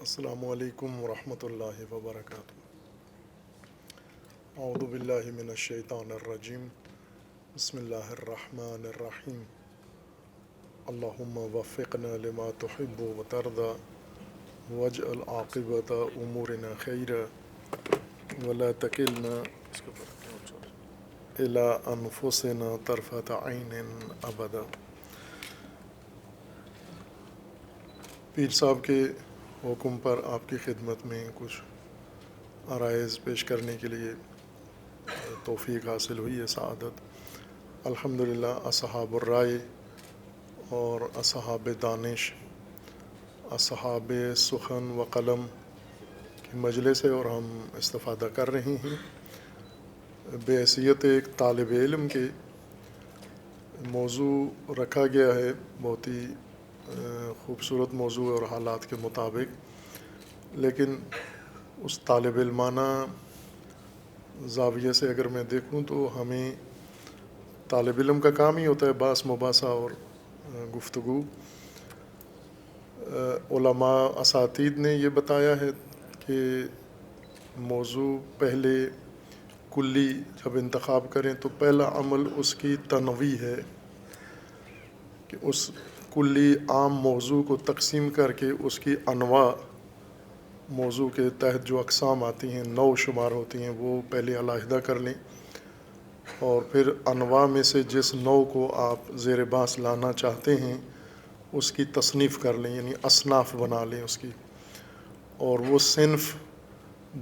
السلام علیکم ورحمۃ اللہ وبرکاتہ۔ اعوذ باللہ من الشیطان الرجیم، بسم اللہ الرحمن الرحیم۔ اللہم وفقنا لما تحب وترضى واجعل عاقبۃ امورنا خیرا ولا تکلنا الی انفسنا طرفۃ عین ابدا۔ پیر صاحب کے حکم پر آپ کی خدمت میں کچھ عرائض پیش کرنے کے لیے توفیق حاصل ہوئی ہے، سعادت۔ الحمدللہ اصحاب الرائے اور اصحاب دانش، اصحاب سخن و قلم کی مجلس ہے اور ہم استفادہ کر رہے ہیں۔ بحیثیت ایک طالب علم کے موضوع رکھا گیا ہے، بہت ہی خوبصورت موضوع اور حالات کے مطابق، لیکن اس طالب علمانہ زاویے سے اگر میں دیکھوں تو ہمیں طالب علم کا کام ہی ہوتا ہے بحث مباحثہ اور گفتگو۔ علماء اساتید نے یہ بتایا ہے کہ موضوع پہلے کلی جب انتخاب کریں تو پہلا عمل اس کی تنویع ہے کہ اس کلی عام موضوع کو تقسیم کر کے اس کی انواع، موضوع کے تحت جو اقسام آتی ہیں، نوع شمار ہوتی ہیں، وہ پہلے علیحدہ کر لیں، اور پھر انواع میں سے جس نوع کو آپ زیر بحث لانا چاہتے ہیں اس کی تصنیف کر لیں، یعنی اصناف بنا لیں اس کی، اور وہ صنف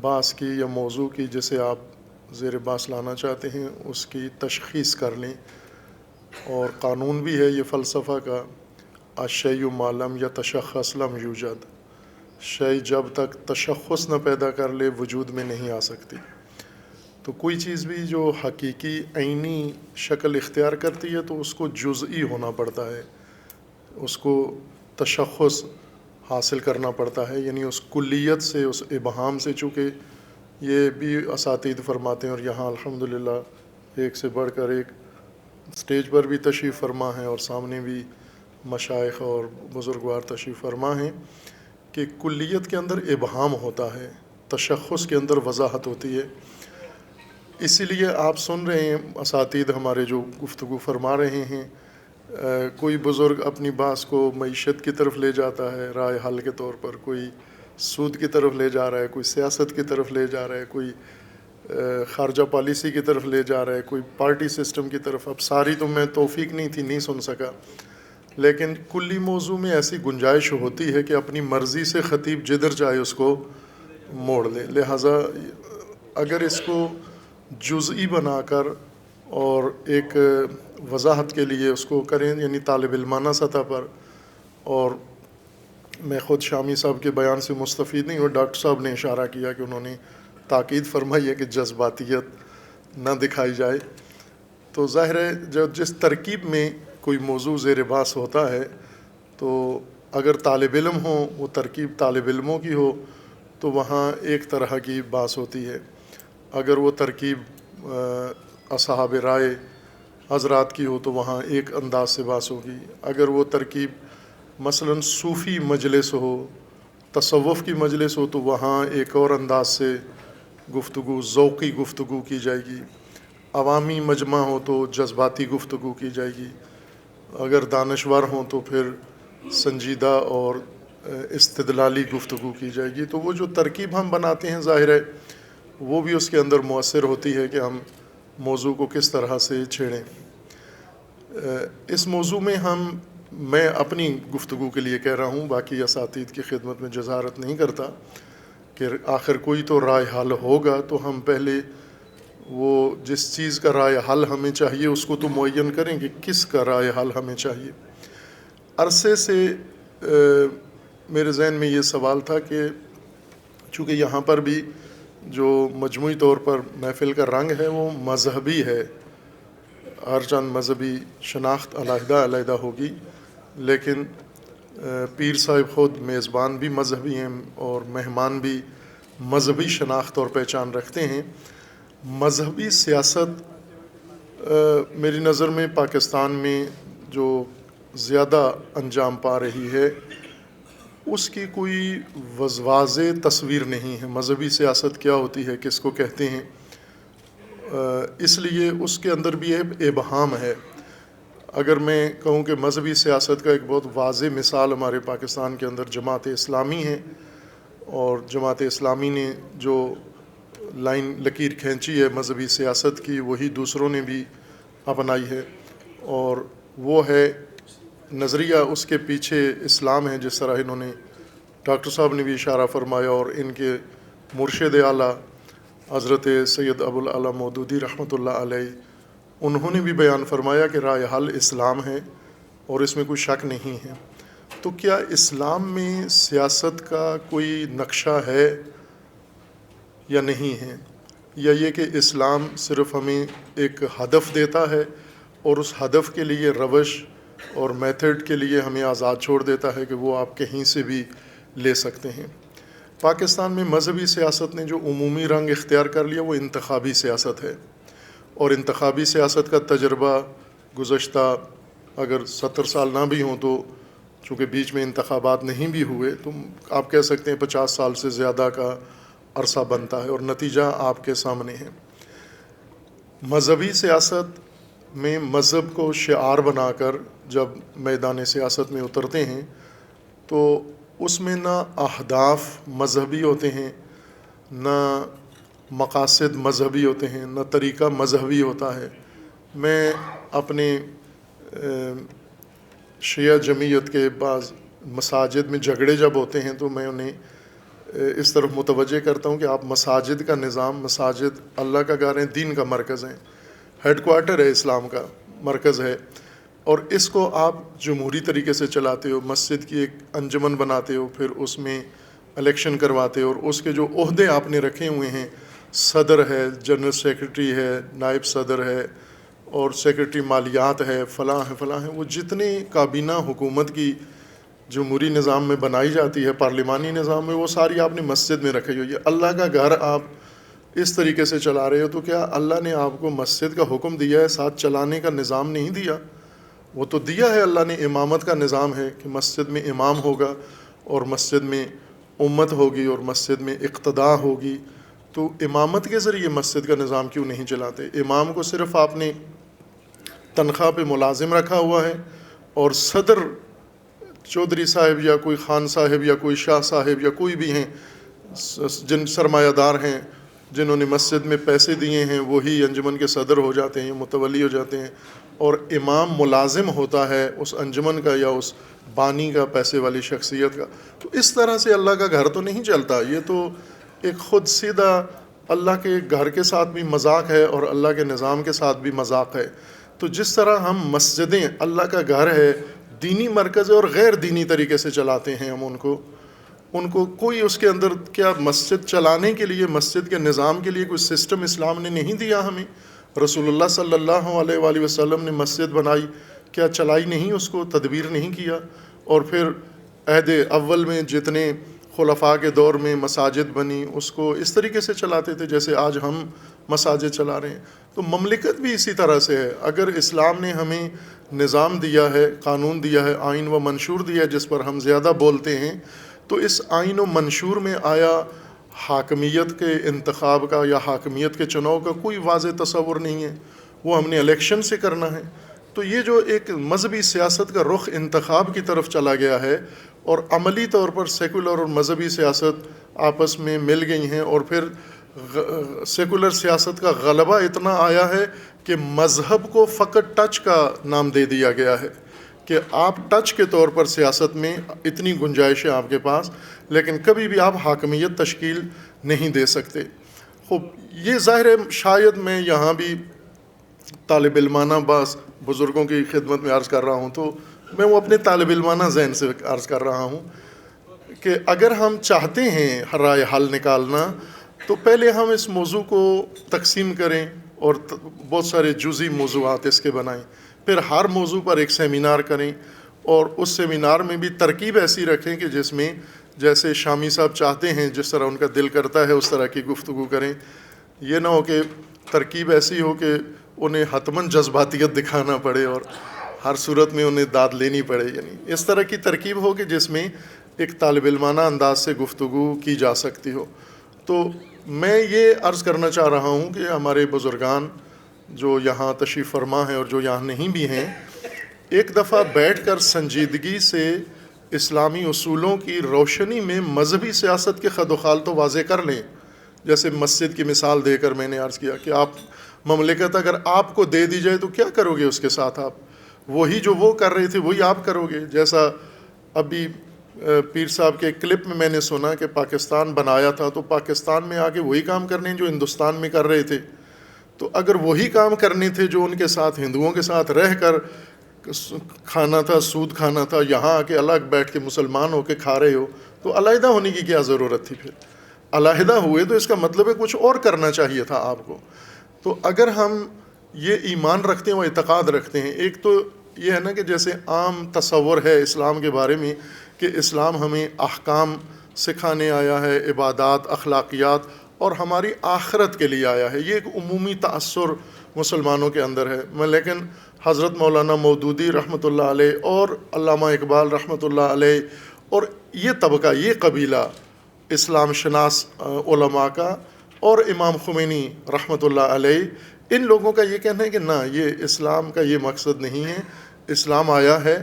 بحث کی یا موضوع کی جسے آپ زیر بحث لانا چاہتے ہیں اس کی تشخیص کر لیں۔ اور قانون بھی ہے یہ فلسفہ کا، الشیء ما لم یتشخص لم یوجد، شے جب تک تشخص نہ پیدا کر لے وجود میں نہیں آ سکتی۔ تو کوئی چیز بھی جو حقیقی عینی شکل اختیار کرتی ہے تو اس کو جزئی ہونا پڑتا ہے، اس کو تشخص حاصل کرنا پڑتا ہے، یعنی اس کلیت سے، اس ابہام سے، چونکہ یہ بھی اساتید فرماتے ہیں، اور یہاں الحمدللہ ایک سے بڑھ کر ایک اسٹیج پر بھی تشریف فرما ہیں اور سامنے بھی مشائخ اور بزرگوار تشریف فرما ہیں کہ کلیت کے اندر ابہام ہوتا ہے، تشخص کے اندر وضاحت ہوتی ہے۔ اسی لیے آپ سن رہے ہیں اساتید ہمارے جو گفتگو فرما رہے ہیں، کوئی بزرگ اپنی بحث کو معیشت کی طرف لے جاتا ہے رائے حل کے طور پر، کوئی سود کی طرف لے جا رہا ہے، کوئی سیاست کی طرف لے جا رہا ہے، کوئی خارجہ پالیسی کی طرف لے جا رہا ہے، کوئی پارٹی سسٹم کی طرف۔ اب ساری تو میں توفیق نہیں تھی، نہیں سن سکا، لیکن کلی موضوع میں ایسی گنجائش ہوتی ہے کہ اپنی مرضی سے خطیب جدھر چاہے اس کو موڑ لے۔ لہٰذا اگر اس کو جزئی بنا کر اور ایک وضاحت کے لیے اس کو کریں، یعنی طالب علمانہ سطح پر، اور میں خود شامی صاحب کے بیان سے مستفید نہیں ہوں، ڈاکٹر صاحب نے اشارہ کیا کہ انہوں نے تاکید فرمائی ہے کہ جذباتیت نہ دکھائی جائے، تو ظاہر ہے جس ترکیب میں کوئی موضوع زیر بحث ہوتا ہے تو اگر طالب علم ہوں، وہ ترکیب طالب علموں کی ہو تو وہاں ایک طرح کی بحث ہوتی ہے، اگر وہ ترکیب اصحاب رائے حضرات کی ہو تو وہاں ایک انداز سے بحث ہوگی، اگر وہ ترکیب مثلاً صوفی مجلس ہو، تصوف کی مجلس ہو تو وہاں ایک اور انداز سے گفتگو، ذوقی گفتگو کی جائے گی، عوامی مجمع ہو تو جذباتی گفتگو کی جائے گی، اگر دانشور ہوں تو پھر سنجیدہ اور استدلالی گفتگو کی جائے گی۔ تو وہ جو ترکیب ہم بناتے ہیں ظاہر ہے وہ بھی اس کے اندر مؤثر ہوتی ہے کہ ہم موضوع کو کس طرح سے چھیڑیں۔ اس موضوع میں میں اپنی گفتگو کے لیے کہہ رہا ہوں، باقی اساتید کی خدمت میں جزارت نہیں کرتا کہ آخر کوئی تو رائے حل ہوگا، تو ہم پہلے وہ جس چیز کا رائے حل ہمیں چاہیے اس کو تو معین کریں کہ کس کا رائے حل ہمیں چاہیے۔ عرصے سے میرے ذہن میں یہ سوال تھا کہ چونکہ یہاں پر بھی جو مجموعی طور پر محفل کا رنگ ہے وہ مذہبی ہے، ہر چند مذہبی شناخت علیحدہ علیحدہ ہوگی، لیکن پیر صاحب خود میزبان بھی مذہبی ہیں اور مہمان بھی مذہبی شناخت اور پہچان رکھتے ہیں۔ مذہبی سیاست میری نظر میں پاکستان میں جو زیادہ انجام پا رہی ہے اس کی کوئی واضح تصویر نہیں ہے، مذہبی سیاست کیا ہوتی ہے، کس کو کہتے ہیں، اس لیے اس کے اندر بھی ابہام ہے۔ اگر میں کہوں کہ مذہبی سیاست کا ایک بہت واضح مثال ہمارے پاکستان کے اندر جماعت اسلامی ہے، اور جماعت اسلامی نے جو لائن لکیر کھینچی ہے مذہبی سیاست کی، وہی دوسروں نے بھی اپنائی ہے، اور وہ ہے نظریہ اس کے پیچھے اسلام ہے، جس طرح انہوں نے ڈاکٹر صاحب نے بھی اشارہ فرمایا، اور ان کے مرشد اعلیٰ حضرت سید ابوالعلا مودودی رحمۃ اللہ علیہ، انہوں نے بھی بیان فرمایا کہ رائے حل اسلام ہے اور اس میں کوئی شک نہیں ہے۔ تو کیا اسلام میں سیاست کا کوئی نقشہ ہے یا نہیں ہے، یا یہ کہ اسلام صرف ہمیں ایک ہدف دیتا ہے اور اس ہدف کے لیے روش اور میتھڈ کے لیے ہمیں آزاد چھوڑ دیتا ہے کہ وہ آپ کہیں سے بھی لے سکتے ہیں؟ پاکستان میں مذہبی سیاست نے جو عمومی رنگ اختیار کر لیا وہ انتخابی سیاست ہے، اور انتخابی سیاست کا تجربہ گزشتہ اگر 70 سال نہ بھی ہوں تو چونکہ بیچ میں انتخابات نہیں بھی ہوئے تو آپ کہہ سکتے ہیں 50 سال سے زیادہ کا عرصہ بنتا ہے، اور نتیجہ آپ کے سامنے ہے۔ مذہبی سیاست میں مذہب کو شعار بنا کر جب میدان سیاست میں اترتے ہیں تو اس میں نہ اہداف مذہبی ہوتے ہیں، نہ مقاصد مذہبی ہوتے ہیں، نہ طریقہ مذہبی ہوتا ہے۔ میں اپنے شیعہ جمعیت کے بعض مساجد میں جھگڑے جب ہوتے ہیں تو میں انہیں اس طرف متوجہ کرتا ہوں کہ آپ مساجد کا نظام، مساجد اللہ کا گھر ہے، دین کا مرکز ہے، ہیڈ کوارٹر ہے، اسلام کا مرکز ہے، اور اس کو آپ جمہوری طریقے سے چلاتے ہو، مسجد کی ایک انجمن بناتے ہو، پھر اس میں الیکشن کرواتے ہو، اور اس کے جو عہدے آپ نے رکھے ہوئے ہیں، صدر ہے، جنرل سیکرٹری ہے، نائب صدر ہے، اور سیکرٹری مالیات ہے، فلاں ہے فلاں ہے، وہ جتنی کابینہ حکومت کی جمہوری نظام میں بنائی جاتی ہے، پارلیمانی نظام میں، وہ ساری آپ نے مسجد میں رکھی ہوئی ہے۔ اللہ کا گھر آپ اس طریقے سے چلا رہے ہو تو کیا اللہ نے آپ کو مسجد کا حکم دیا ہے، ساتھ چلانے کا نظام نہیں دیا؟ وہ تو دیا ہے، اللہ نے امامت کا نظام ہے کہ مسجد میں امام ہوگا اور مسجد میں امت ہوگی اور مسجد میں اقتداء ہوگی۔ تو امامت کے ذریعے مسجد کا نظام کیوں نہیں چلاتے؟ امام کو صرف آپ نے تنخواہ پہ ملازم رکھا ہوا ہے، اور صدر چودھری صاحب یا کوئی خان صاحب یا کوئی شاہ صاحب یا کوئی بھی ہیں جن سرمایہ دار ہیں جنہوں نے مسجد میں پیسے دیے ہیں، وہی انجمن کے صدر ہو جاتے ہیں، متولی ہو جاتے ہیں، اور امام ملازم ہوتا ہے اس انجمن کا یا اس بانی کا، پیسے والی شخصیت کا۔ تو اس طرح سے اللہ کا گھر تو نہیں چلتا، یہ تو ایک خود سیدھا اللہ کے گھر کے ساتھ بھی مذاق ہے اور اللہ کے نظام کے ساتھ بھی مذاق ہے۔ تو جس طرح ہم مسجدیں اللہ کا گھر ہے، دینی مرکز ہے، اور غیر دینی طریقے سے چلاتے ہیں ہم ان کو کوئی اس کے اندر کیا مسجد چلانے کے لیے، مسجد کے نظام کے لیے کوئی سسٹم اسلام نے نہیں دیا ہمیں؟ رسول اللہ صلی اللہ علیہ وآلہ وسلم نے مسجد بنائی، کیا چلائی نہیں؟ اس کو تدبیر نہیں کیا؟ اور پھر عہد اول میں جتنے خلفاء کے دور میں مساجد بنی اس کو اس طریقے سے چلاتے تھے جیسے آج ہم مساجد چلا رہے ہیں۔ تو مملکت بھی اسی طرح سے ہے۔ اگر اسلام نے ہمیں نظام دیا ہے، قانون دیا ہے، آئین و منشور دیا ہے جس پر ہم زیادہ بولتے ہیں، تو اس آئین و منشور میں آیا حاکمیت کے انتخاب کا یا حاکمیت کے چناؤ کا کوئی واضح تصور نہیں ہے؟ وہ ہم نے الیکشن سے کرنا ہے۔ تو یہ جو ایک مذہبی سیاست کا رخ انتخاب کی طرف چلا گیا ہے، اور عملی طور پر سیکولر اور مذہبی سیاست آپس میں مل گئی ہیں، اور پھر سیکولر سیاست کا غلبہ اتنا آیا ہے کہ مذہب کو فقط ٹچ کا نام دے دیا گیا ہے کہ آپ ٹچ کے طور پر سیاست میں اتنی گنجائش ہے آپ کے پاس، لیکن کبھی بھی آپ حاکمیت تشکیل نہیں دے سکتے۔ خوب یہ ظاہر ہے، شاید میں یہاں بھی طالب علمانہ بعض بزرگوں کی خدمت میں عرض کر رہا ہوں، تو میں وہ اپنے طالب علمانہ ذہن سے عرض کر رہا ہوں کہ اگر ہم چاہتے ہیں رائے حل نکالنا تو پہلے ہم اس موضوع کو تقسیم کریں اور بہت سارے جزئی موضوعات اس کے بنائیں، پھر ہر موضوع پر ایک سیمینار کریں، اور اس سیمینار میں بھی ترکیب ایسی رکھیں کہ جس میں جیسے شامی صاحب چاہتے ہیں، جس طرح ان کا دل کرتا ہے اس طرح کی گفتگو کریں۔ یہ نہ ہو کہ ترکیب ایسی ہو کہ انہیں حتماً جذباتیت دکھانا پڑے اور ہر صورت میں انہیں داد لینی پڑے، یعنی اس طرح کی ترکیب ہو کہ جس میں ایک طالب علمانہ انداز سے گفتگو کی جا سکتی ہو. تو میں یہ عرض کرنا چاہ رہا ہوں کہ ہمارے بزرگان جو یہاں تشریف فرما ہیں اور جو یہاں نہیں بھی ہیں، ایک دفعہ بیٹھ کر سنجیدگی سے اسلامی اصولوں کی روشنی میں مذہبی سیاست کے خد و خال تو واضح کر لیں. جیسے مسجد کی مثال دے کر میں نے عرض کیا کہ آپ مملکت اگر آپ کو دے دی جائے تو کیا کرو گے اس کے ساتھ؟ آپ وہی جو وہ کر رہے تھے وہی آپ کرو گے. جیسا ابھی پیر صاحب کے کلپ میں نے سنا کہ پاکستان بنایا تھا تو پاکستان میں آ کے وہی کام کرنے جو ہندوستان میں کر رہے تھے. تو اگر وہی کام کرنے تھے جو ان کے ساتھ ہندوؤں کے ساتھ رہ کر کھانا تھا، سود کھانا تھا، یہاں آ کے الگ بیٹھ کے مسلمان ہو کے کھا رہے ہو، تو علیحدہ ہونے کی کیا ضرورت تھی؟ پھر علیحدہ ہوئے تو اس کا مطلب ہے کچھ اور کرنا چاہیے تھا آپ کو. تو اگر ہم یہ ایمان رکھتے ہیں اور اعتقاد رکھتے ہیں، ایک تو یہ ہے نا کہ جیسے عام تصور ہے اسلام کے بارے میں کہ اسلام ہمیں احکام سکھانے آیا ہے، عبادات، اخلاقیات، اور ہماری آخرت کے لیے آیا ہے. یہ ایک عمومی تأثر مسلمانوں کے اندر ہے. لیکن حضرت مولانا مودودی رحمۃ اللہ علیہ اور علامہ اقبال رحمۃ اللہ علیہ اور یہ طبقہ، یہ قبیلہ اسلام شناس علماء کا، اور امام خمینی رحمۃ اللہ علیہ، ان لوگوں کا یہ کہنا ہے کہ نہ، یہ اسلام کا یہ مقصد نہیں ہے. اسلام آیا ہے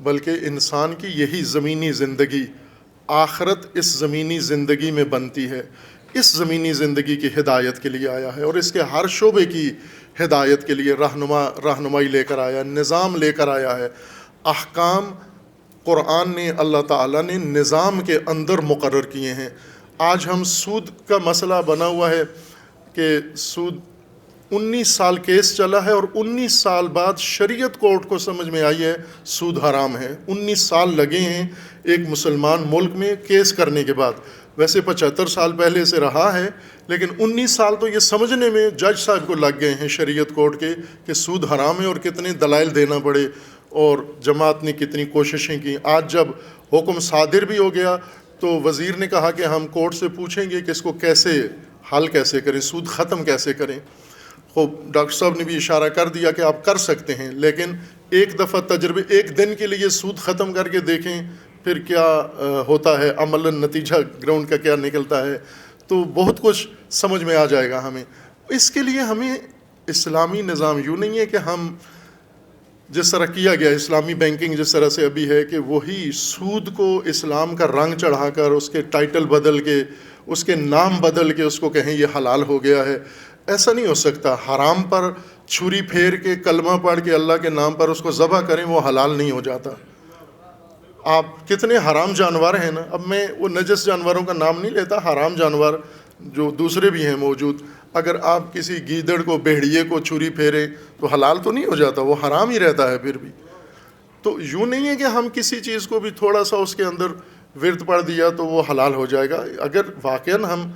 بلکہ انسان کی یہی زمینی زندگی، آخرت اس زمینی زندگی میں بنتی ہے، اس زمینی زندگی کی ہدایت کے لیے آیا ہے، اور اس کے ہر شعبے کی ہدایت کے لیے رہنمائی لے کر آیا، نظام لے کر آیا ہے. احکام قرآن نے، اللہ تعالیٰ نے نظام کے اندر مقرر کیے ہیں. آج ہم سود کا مسئلہ بنا ہوا ہے کہ سود 19 سال کیس چلا ہے، اور 19 سال بعد شریعت کورٹ کو سمجھ میں آئی ہے سود حرام ہے. 19 سال لگے ہیں ایک مسلمان ملک میں کیس کرنے کے بعد. ویسے 75 سال پہلے سے رہا ہے، لیکن 19 سال تو یہ سمجھنے میں جج صاحب کو لگ گئے ہیں شریعت کورٹ کے کہ سود حرام ہے، اور کتنے دلائل دینا پڑے، اور جماعت نے کتنی کوششیں کی. آج جب حکم صادر بھی ہو گیا تو وزیر نے کہا کہ ہم کورٹ سے پوچھیں گے کہ اس کو کیسے حل کیسے کریں، سود ختم کیسے کریں. خوب ڈاکٹر صاحب نے بھی اشارہ کر دیا کہ آپ کر سکتے ہیں، لیکن ایک دفعہ تجربے، ایک دن کے لیے سود ختم کر کے دیکھیں پھر کیا ہوتا ہے، عملاً نتیجہ گراؤنڈ کا کیا نکلتا ہے، تو بہت کچھ سمجھ میں آ جائے گا ہمیں. اس کے لیے ہمیں اسلامی نظام یوں نہیں ہے کہ ہم جس طرح کیا گیا اسلامی بینکنگ جس طرح سے ابھی ہے کہ وہی سود کو اسلام کا رنگ چڑھا کر اس کے ٹائٹل بدل کے، اس کے نام بدل کے اس کو کہیں یہ حلال ہو گیا ہے. ایسا نہیں ہو سکتا. حرام پر چھری پھیر کے کلمہ پڑھ کے اللہ کے نام پر اس کو ذبح کریں، وہ حلال نہیں ہو جاتا. آپ کتنے حرام جانور ہیں نا، اب میں وہ نجس جانوروں کا نام نہیں لیتا، حرام جانور جو دوسرے بھی ہیں موجود، اگر آپ کسی گیدڑ کو، بھیڑیے کو چھری پھیریں تو حلال تو نہیں ہو جاتا، وہ حرام ہی رہتا ہے پھر بھی. تو یوں نہیں ہے کہ ہم کسی چیز کو بھی تھوڑا سا اس کے اندر ورد پڑھ دیا تو وہ حلال ہو جائے گا. اگر واقعاً ہم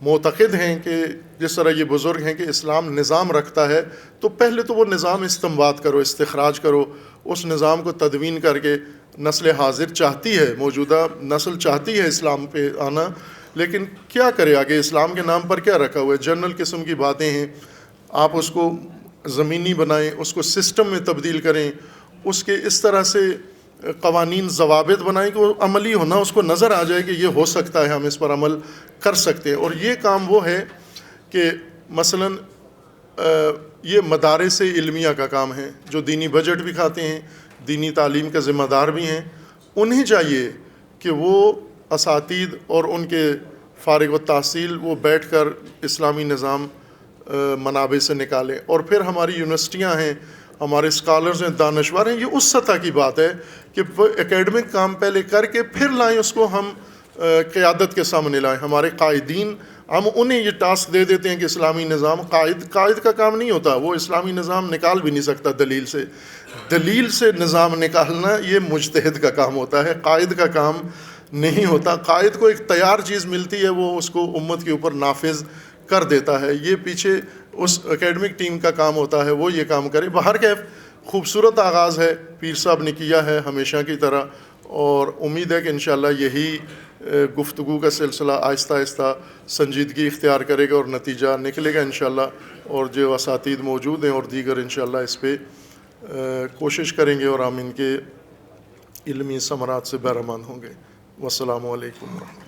معتقد ہیں کہ جس طرح یہ بزرگ ہیں کہ اسلام نظام رکھتا ہے، تو پہلے تو وہ نظام استنباط کرو، استخراج کرو، اس نظام کو تدوین کر کے. نسل حاضر چاہتی ہے، موجودہ نسل چاہتی ہے اسلام پہ آنا، لیکن کیا کرے آگے؟ اسلام کے نام پر کیا رکھا ہوا ہے؟ جنرل قسم کی باتیں ہیں. آپ اس کو زمینی بنائیں، اس کو سسٹم میں تبدیل کریں، اس کے اس طرح سے قوانین ضوابط بنائیں کہ وہ عملی ہونا، اس کو نظر آ جائے کہ یہ ہو سکتا ہے، ہم اس پر عمل کر سکتے ہیں. اور یہ کام وہ ہے کہ مثلاً یہ مدارس علمیہ کا کام ہے، جو دینی بجٹ بھی کھاتے ہیں، دینی تعلیم کا ذمہ دار بھی ہیں. انہیں چاہیے کہ وہ اساتید اور ان کے فارغ التحصیل وہ بیٹھ کر اسلامی نظام منابع سے نکالیں. اور پھر ہماری یونیورسٹیاں ہیں، ہمارے اسکالرز ہیں، دانشور ہیں، یہ اس سطح کی بات ہے کہ وہ اکیڈمک کام پہلے کر کے پھر لائیں، اس کو ہم قیادت کے سامنے لائیں. ہمارے قائدین، ہم انہیں یہ ٹاسک دے دیتے ہیں کہ اسلامی نظام، قائد کا کام نہیں ہوتا، وہ اسلامی نظام نکال بھی نہیں سکتا دلیل سے نظام نکالنا یہ مجتہد کا کام ہوتا ہے، قائد کا کام نہیں ہوتا. قائد کو ایک تیار چیز ملتی ہے، وہ اس کو امت کے اوپر نافذ کر دیتا ہے. یہ پیچھے اس اکیڈمک ٹیم کا کام ہوتا ہے، وہ یہ کام کرے. بہرکیف خوبصورت آغاز ہے، پیر صاحب نے کیا ہے ہمیشہ کی طرح، اور امید ہے کہ انشاءاللہ یہی گفتگو کا سلسلہ آہستہ آہستہ سنجیدگی اختیار کرے گا اور نتیجہ نکلے گا انشاءاللہ. اور جو اساتید موجود ہیں اور دیگر انشاءاللہ اس پہ کوشش کریں گے اور ہم ان کے علمی ثمرات سے بہرہمند ہوں گے. والسلام علیکم ورحمۃ اللہ۔